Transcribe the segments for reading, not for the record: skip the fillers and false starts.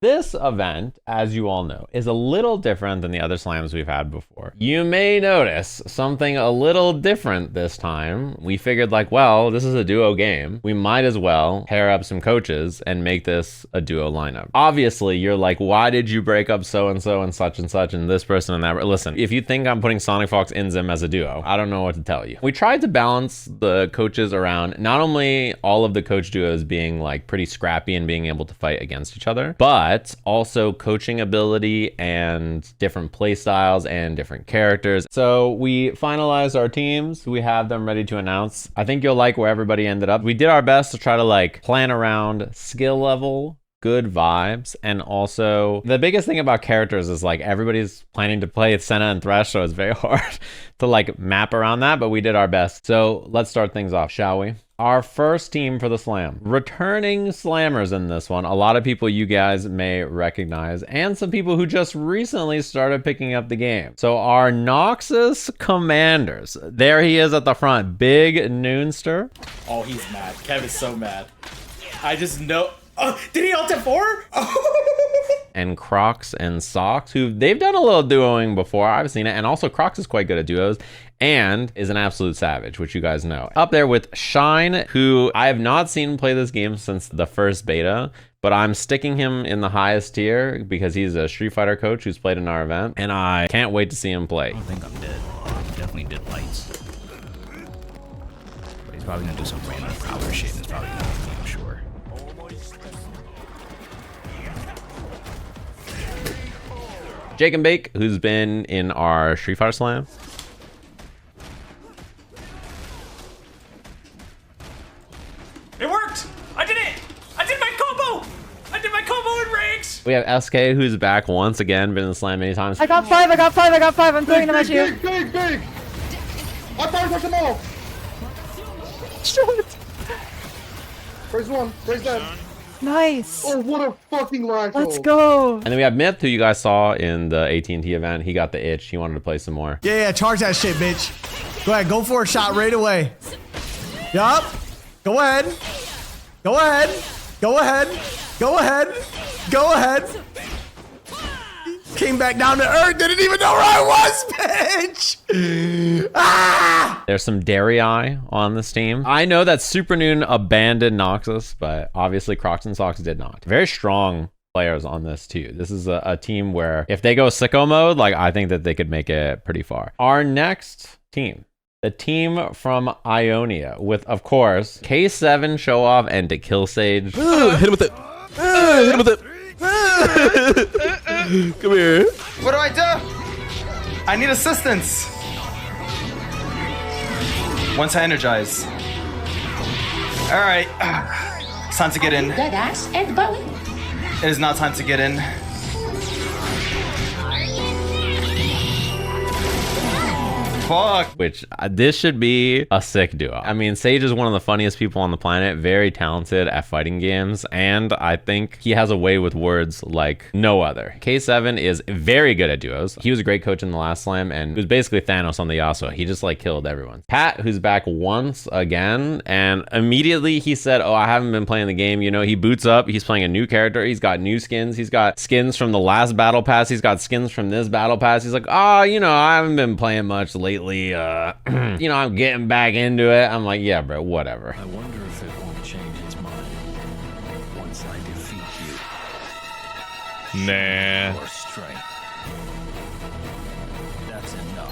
This event, as you all know, is a little different than the other slams we've had before. You may notice something a little different this time. We figured like, well, this is a duo game. We might as well pair up some coaches and make this a duo lineup. Obviously, you're like, why did you break up so-and-so and such and this person and that? Listen, if you think I'm putting Sonic Fox in Zim as a duo, I don't know what to tell you. We tried to balance the coaches around not only all of the coach duos being like pretty scrappy and being able to fight against each other, but also coaching ability and different play styles and different characters. So we finalized our teams. We have them ready to announce. I think you'll like where everybody ended up. We did our best to try to like plan around skill level, good vibes, and also the biggest thing about characters is like everybody's planning to play Senna and Thresh, so it's very hard to like map around that, but we did our best. So let's start things off, shall we? Our first team for the slam. Returning slammers in this one. A lot of people you guys may recognize, and some people who just recently started picking up the game. So our Noxus Commanders. There he is at the front. Big Noonster. Oh, he's mad. Kev is so mad. I just know. Oh, did he ult at 4? And Crocs and Socks, who they've done a little duoing before. I've seen it. And also Crocs is quite good at duos and is an absolute savage, which you guys know. Up there with Shine, who I have not seen play this game since the first beta, but I'm sticking him in the highest tier because he's a Street Fighter coach who's played in our event, and I can't wait to see him play. I don't think I'm dead. Definitely did lights. But he's probably gonna do some random prowler shit, and it's probably not me, I'm sure. Jake and Bake, who's been in our Street Fighter Slam. It worked! I did it! I did my combo! I did my combo in ranks! We have SK, who's back once again, been in the Slam many times. I got 5, I'm throwing them at you. Big! I power touch them all! Shit. Raise one, raise that. Nice. Oh, what a fucking lag. Let's go. And then we have Myth, who you guys saw in the AT&T event. He got the itch. He wanted to play some more. Yeah, charge that shit, bitch. Go ahead, go for a shot right away. Yup. Go ahead. Go ahead. Go ahead. Go ahead. Go ahead. Came back down to earth. Didn't even know where I was, bitch. Ah! There's some Dairy Eye on this team. I know that Super Noon abandoned Noxus, but obviously Crocs and Socks did not. Very strong players on this too. This is a team where if they go sicko mode, like I think that they could make it pretty far. Our next team. The team from Ionia with, of course, K7 show off and to kill Sage. Hit him with it. Hit him with it. Come here. What do I do? I need assistance. Once I energize. All right. It's time to get in. That ass and belly. It is not time to get in. Fuck. Which this should be a sick duo. I mean, Sage is one of the funniest people on the planet, very talented at fighting games, and I think he has a way with words like no other. K7 is very good at duos. He was a great coach in the last slam and was basically Thanos on the Yasuo. He just like killed everyone. Pat, who's back once again, and immediately he said, oh, I haven't been playing the game. You know, he boots up, he's playing a new character, he's got new skins, he's got skins from the last battle pass, he's got skins from this battle pass. He's like, oh, you know, I haven't been playing much lately. You know, I'm getting back into it. I'm like, yeah, bro, whatever. I wonder if it won't change its mind once I defeat you. Nah. Or strength. That's enough.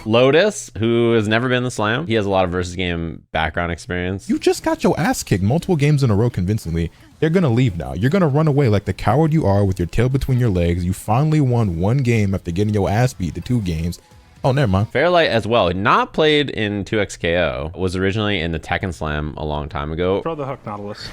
Lotus, who has never been in the slam. He has a lot of versus game background experience. You just got your ass kicked multiple games in a row convincingly. They're gonna leave now. You're gonna run away like the coward you are with your tail between your legs. You finally won one game after getting your ass beat the 2 games. Oh, never mind. Fairlight as well, not played in 2XKO, was originally in the Tekken Slam a long time ago. Throw the hook, Nautilus.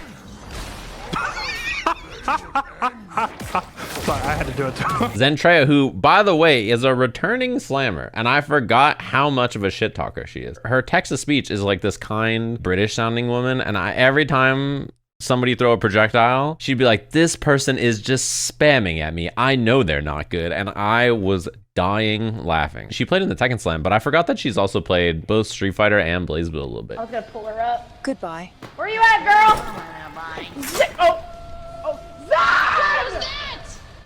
Sorry, I had to do it too. Zentrea, who, by the way, is a returning slammer, and I forgot how much of a shit talker she is. Her text-to-speech is like this kind, British-sounding woman, and every time somebody throw a projectile, she'd be like, this person is just spamming at me. I know they're not good. And I was dying laughing. She played in the Tekken Slam, but I forgot that she's also played both Street Fighter and BlazBlue a little bit. I was gonna pull her up. Goodbye. Where you at, girl? Oh.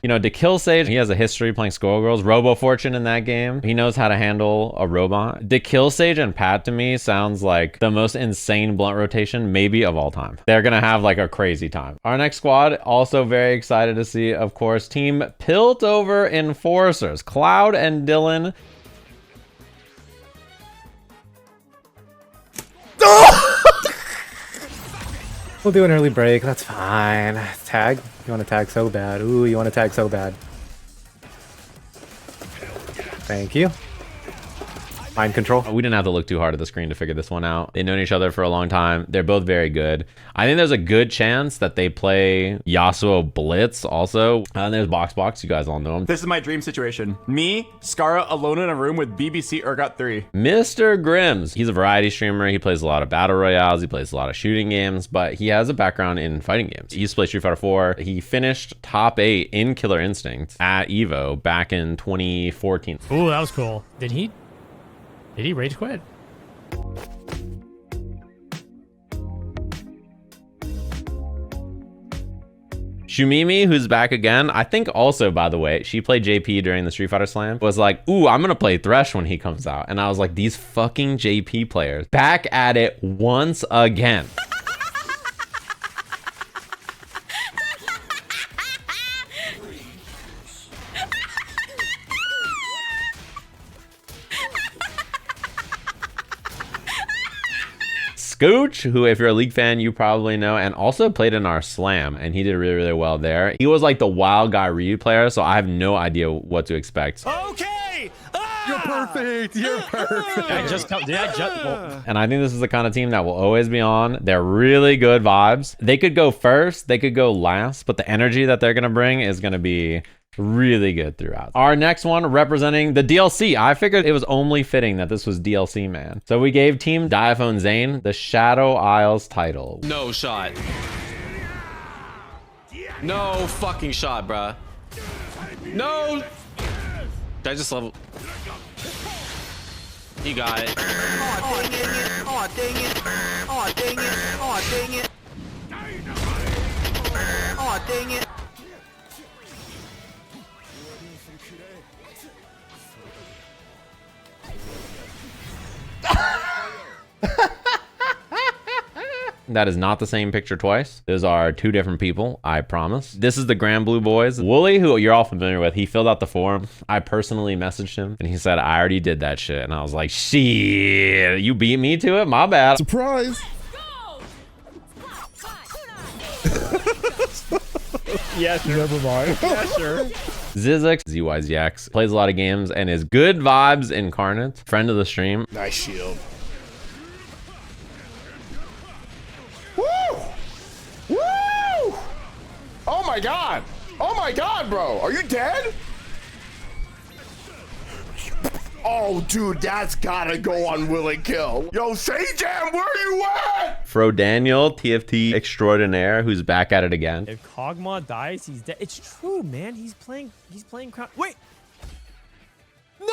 You know, to kill Sage, he has a history playing Squirrel Girls, Robo Fortune in that game. He knows how to handle a robot. To kill Sage and Pat to me sounds like the most insane blunt rotation maybe of all time. They're gonna have like a crazy time. Our next squad, also very excited to see, of course, Team Piltover Enforcers, Cloud and Dylan. We'll do an early break. That's fine. Tag? You want to tag so bad. Ooh, you want to tag so bad. Thank you. Mind control. We didn't have to look too hard at the screen to figure this one out. They've known each other for a long time. They're both very good. I think there's a good chance that they play Yasuo Blitz also. And there's Box. You guys all know him. This is my dream situation. Me, Scarra, alone in a room with BBC Urgot 3. Mr. Grims. He's a variety streamer. He plays a lot of battle royales. He plays a lot of shooting games, but he has a background in fighting games. He used to play Street Fighter 4. He finished top 8 in Killer Instinct at EVO back in 2014. Ooh, that was cool. Did he rage quit? Shumimi, who's back again, I think also, by the way, she played JP during the Street Fighter Slam, was like, ooh, I'm gonna play Thresh when he comes out. And I was like, these fucking JP players back at it once again. Scooch, who if you're a League fan, you probably know, and also played in our Slam, and he did really, really well there. He was like the wild guy Ryu player, so I have no idea what to expect. Okay! You're perfect. You're perfect. And I think this is the kind of team that will always be on. They're really good vibes. They could go first, they could go last, but the energy that they're gonna bring is gonna be really good throughout. Our next one representing the DLC. I figured it was only fitting that this was DLC, man. So we gave Team Diaphone Zayn the Shadow Isles title. No shot. No fucking shot, bruh. No. Did I just level? You got it. Oh, dang it. Oh, dang it. Oh, dang it. Oh, dang it. Oh, dang it. That is not the same picture twice. Those are two different people, I promise. This is the Grand Blue Boys. Wooly, who you're all familiar with, he filled out the form. I personally messaged him and he said, I already did that shit. And I was like, shit, you beat me to it? My bad. Surprise. Yeah, sure. Never mind. Yeah, sure. Zizix, ZYZX, plays a lot of games and is good vibes incarnate. Friend of the stream. Nice shield. Oh my god! Oh my god, bro! Are you dead? Oh, dude, that's gotta go on Will and Kill. Yo, Sajam, where you at? Fro Daniel, TFT extraordinaire, who's back at it again. If Kog'Maw dies, he's dead. It's true, man. He's playing Crown. Wait. No!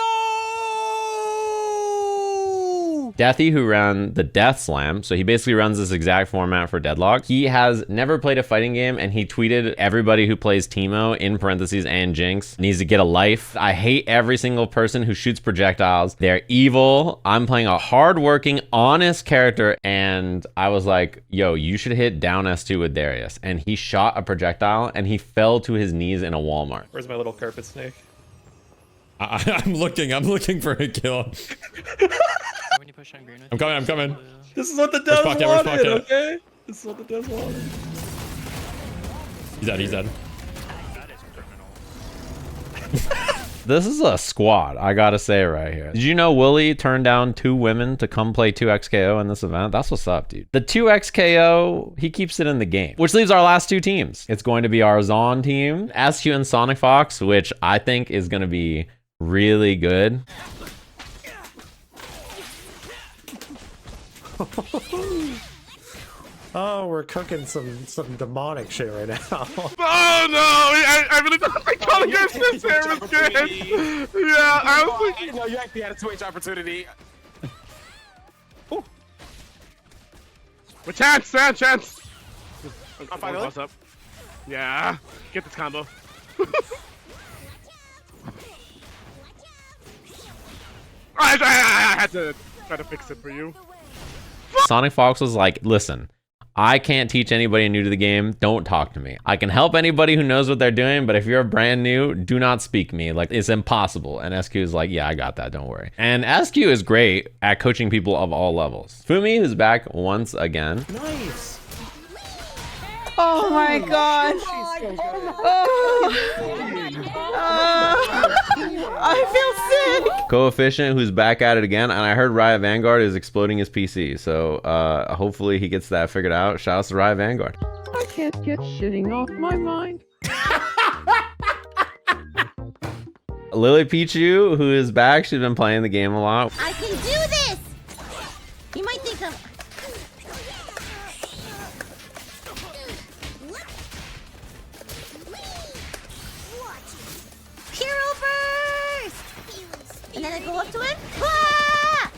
Deathy, who ran the Death Slam, so he basically runs this exact format for Deadlock. He has never played a fighting game, and he tweeted everybody who plays Teemo, in parentheses, and Jinx, needs to get a life. I hate every single person who shoots projectiles. They're evil. I'm playing a hardworking, honest character, and I was like, yo, you should hit down S2 with Darius. And he shot a projectile, and he fell to his knees in a Walmart. Where's my little carpet snake? I'm looking for a kill. I'm coming. This is what the devs wanted, okay? This is what the devs wanted. He's dead. This is a squad, I gotta say right here. Did you know Willie turned down 2 women to come play 2XKO in this event? That's what's up, dude. The 2XKO, he keeps it in the game, which leaves our last 2 teams. It's going to be our Zaun team, SQ and Sonic Fox, which I think is gonna be really good. Oh, we're cooking some demonic shit right now. Oh no! I really don't think calling against this here was good. Yeah, I was thinking. No, you actually had a Twitch opportunity. But chance. I'll find Up. Yeah, get this combo. I had to try to fix it for you. Sonic Fox was like, listen, I can't teach anybody new to the game. Don't talk to me. I can help anybody who knows what they're doing, but if you're brand new, do not speak me. Like, it's impossible. And SQ is like, yeah, I got that. Don't worry. And SQ is great at coaching people of all levels. Fumi, who's back once again. Nice. Oh my gosh. I feel sick. Coefficient, who's back at it again. And I heard Riot Vanguard is exploding his PC. So hopefully he gets that figured out. Shout out to Riot Vanguard. I can't get shitting off my mind. Lily Pichu, who is back. She's been playing the game a lot. I can do this. You might think I'm... Hero burst! And then I go up to him. Ah!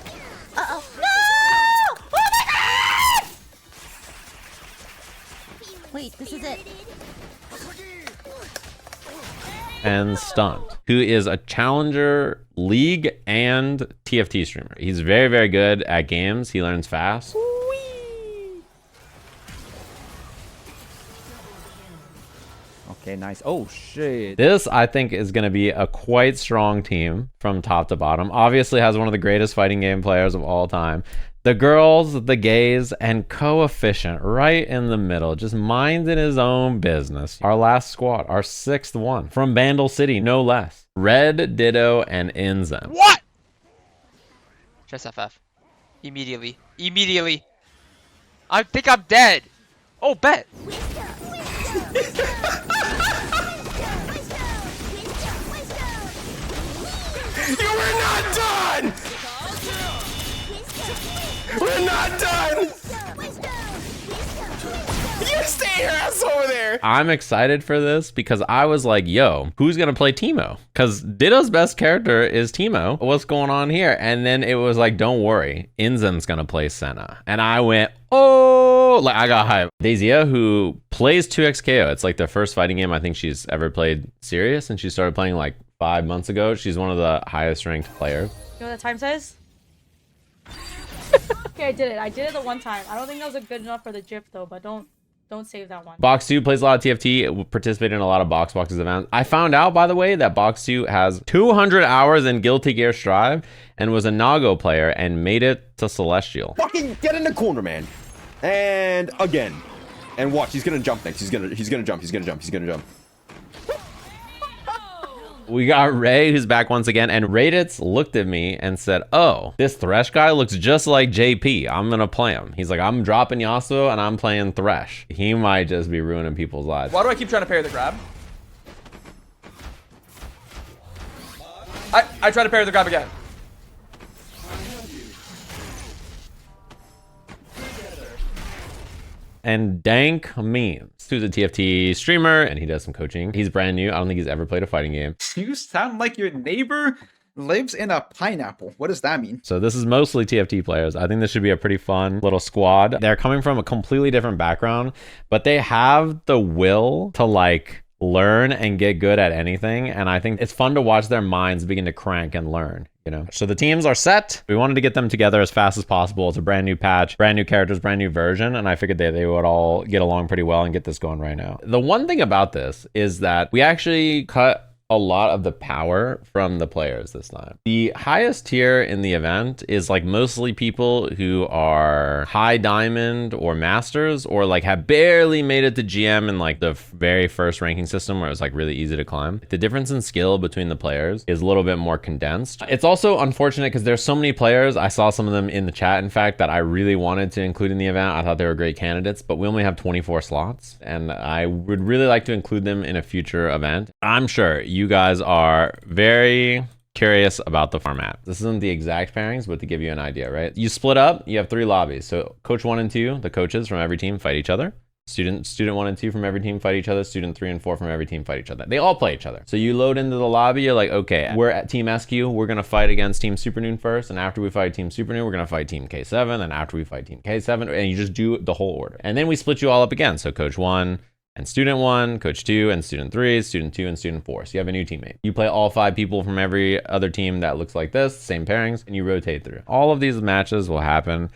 Uh-oh. No! Oh my god! Wait, this is it. And Stunt, who is a challenger, league, and TFT streamer. He's very, very good at games. He learns fast. Okay, nice. Oh, shit. This, I think, is going to be a quite strong team from top to bottom. Obviously has one of the greatest fighting game players of all time. The girls, the gays, and Coefficient right in the middle, just minding his own business. Our last squad, our 6th one, from Bandle City, no less. Red, Ditto, and Inzem. What? Just FF. Immediately. Immediately. I think I'm dead. Oh, bet. You were not done! We're not done! You stay your ass over there! I'm excited for this because I was like, yo, who's gonna play Teemo? Because Ditto's best character is Teemo. What's going on here? And then it was like, don't worry, Inzem's gonna play Senna. And I went, oh, like I got hyped. Dazia, who plays 2xKO, it's like the first fighting game I think she's ever played serious, and she started playing like 5 months ago. She's one of the highest ranked players. You know what the time says? Okay, I did it. I did it the one time. I don't think that was good enough for the GIF though, but don't save that one. Box 2 plays a lot of TFT, participated in a lot of Boxes events. I found out, by the way, that Box 2 has 200 hours in Guilty Gear Strive and was a Nago player and made it to Celestial. Fucking get in the corner, man. And again. And watch, he's gonna jump next. He's gonna jump. We got Ray, who's back once again, and Raditz looked at me and said, oh, this Thresh guy looks just like JP. I'm gonna play him. He's like, I'm dropping Yasuo and I'm playing Thresh. He might just be ruining people's lives. Why do I keep trying to parry the grab? I try to parry the grab again. And Dank Memes, who's a TFT streamer, and he does some coaching. He's brand new. I don't think he's ever played a fighting game. You sound like your neighbor lives in a pineapple. What does that mean? So this is mostly TFT players. I think this should be a pretty fun little squad. They're coming from a completely different background, but they have the will to like learn and get good at anything. And I think it's fun to watch their minds begin to crank and learn. You know, so the teams are set. We wanted to get them together as fast as possible. It's a brand new patch, brand new characters, brand new version. And I figured they would all get along pretty well and get this going right now. The one thing about this is that we actually cut a lot of the power from the players this time. The highest tier in the event is like mostly people who are high diamond or masters, or like have barely made it to GM in like the very first ranking system where it was like really easy to climb. The difference in skill between the players is a little bit more condensed. It's also unfortunate because there's so many players. I saw some of them in the chat, in fact, that I really wanted to include in the event. I thought they were great candidates, but we only have 24 slots and I would really like to include them in a future event. I'm sure you guys are very curious about the format. This isn't the exact pairings, but to give you an idea, right? You split up, you have 3 lobbies. So coach 1 and 2, the coaches from every team fight each other. Student 1 and 2 from every team fight each other. Student 3 and 4 from every team fight each other. They all play each other. So you load into the lobby, you're like, okay, we're at Team SQ, we're gonna fight against Team Supernoon first, and after we fight Team Supernoon, we're gonna fight Team K7, and after we fight Team K7, and you just do the whole order. And then we split you all up again. So coach 1, and student 1, coach 2, and student 3, student 2, and student 4. So you have a new teammate. You play all 5 people from every other team that looks like this, same pairings, and you rotate through. All of these matches will happen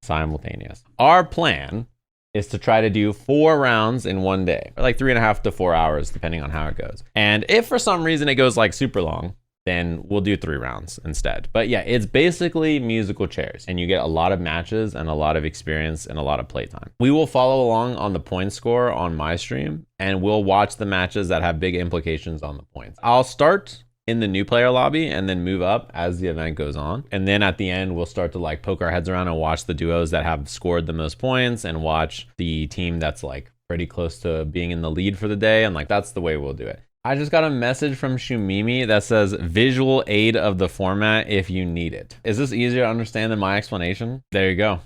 simultaneous. Our plan is to try to do 4 rounds in one day, or like 3.5 to 4 hours, depending on how it goes. And if for some reason it goes like super long, then we'll do 3 rounds instead. But yeah, it's basically musical chairs, and you get a lot of matches and a lot of experience and a lot of playtime. We will follow along on the point score on my stream, and we'll watch the matches that have big implications on the points. I'll start in the new player lobby and then move up as the event goes on. And then at the end, we'll start to like poke our heads around and watch the duos that have scored the most points and watch the team that's like pretty close to being in the lead for the day. And like, that's the way we'll do it. I just got a message from Shumimi that says visual aid of the format if you need it. Is this easier to understand than my explanation? There you go.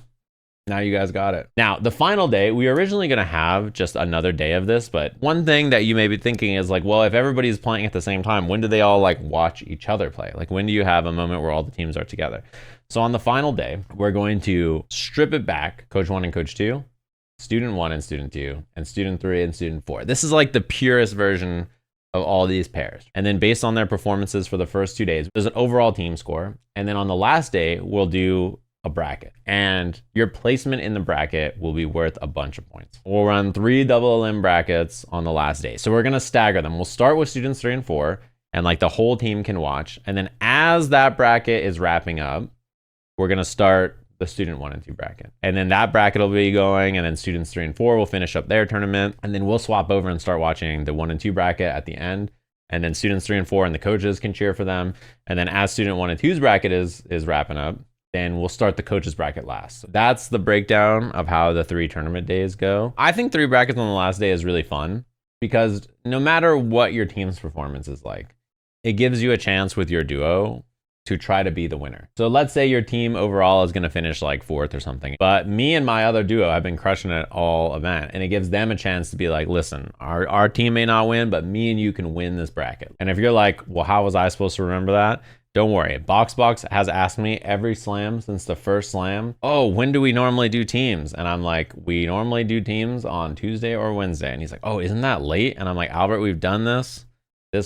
Now you guys got it. Now, the final day, we were originally going to have just another day of this, but one thing that you may be thinking is like, well, if everybody's playing at the same time, when do they all like watch each other play? Like, when do you have a moment where all the teams are together? So on the final day, we're going to strip it back, coach 1 and coach 2, student 1 and student 2, and student 3 and student 4. This is like the purest version of all these pairs. And then based on their performances for the first 2 days, there's an overall team score. And then on the last day, we'll do a bracket, and your placement in the bracket will be worth a bunch of points. We'll run 3 double elim brackets on the last day. So we're gonna stagger them. We'll start with students 3 and 4, and like the whole team can watch. And then as that bracket is wrapping up, we're gonna start the student 1 and 2 bracket. And then that bracket will be going, and then students 3 and 4 will finish up their tournament. And then we'll swap over and start watching the 1 and 2 bracket at the end. And then students 3 and 4 and the coaches can cheer for them. And then as student 1 and 2's bracket is wrapping up, then we'll start the coaches bracket last. So that's the breakdown of how the 3 tournament days go. I think 3 brackets on the last day is really fun because no matter what your team's performance is like, it gives you a chance with your duo to try to be the winner. So let's say your team overall is gonna finish like 4th or something, but me and my other duo have been crushing it all event, and it gives them a chance to be like, listen, our team may not win, but me and you can win this bracket. And if you're like, well, how was I supposed to remember that? Don't worry, Box has asked me every slam since the first slam, oh, when do we normally do teams? And I'm like, we normally do teams on Tuesday or Wednesday. And he's like, oh, isn't that late? And I'm like, Albert, we've done this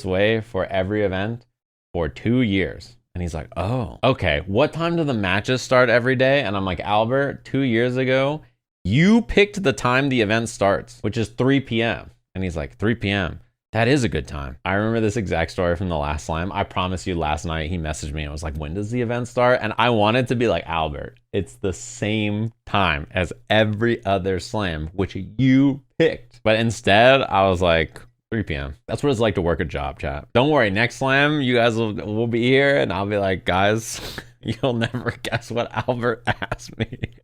way for every event for 2 years. And he's like, oh, okay, what time do the matches start every day? And I'm like, Albert, 2 years ago, you picked the time the event starts, which is 3 p.m. And he's like, 3 p.m. That is a good time. I remember this exact story from the last slam. I promise you last night he messaged me and was like, when does the event start? And I wanted to be like, Albert, it's the same time as every other slam, which you picked. But instead I was like, 3 p.m. That's what it's like to work a job, chat. Don't worry, next slam, you guys will be here and I'll be like, guys, you'll never guess what Albert asked me.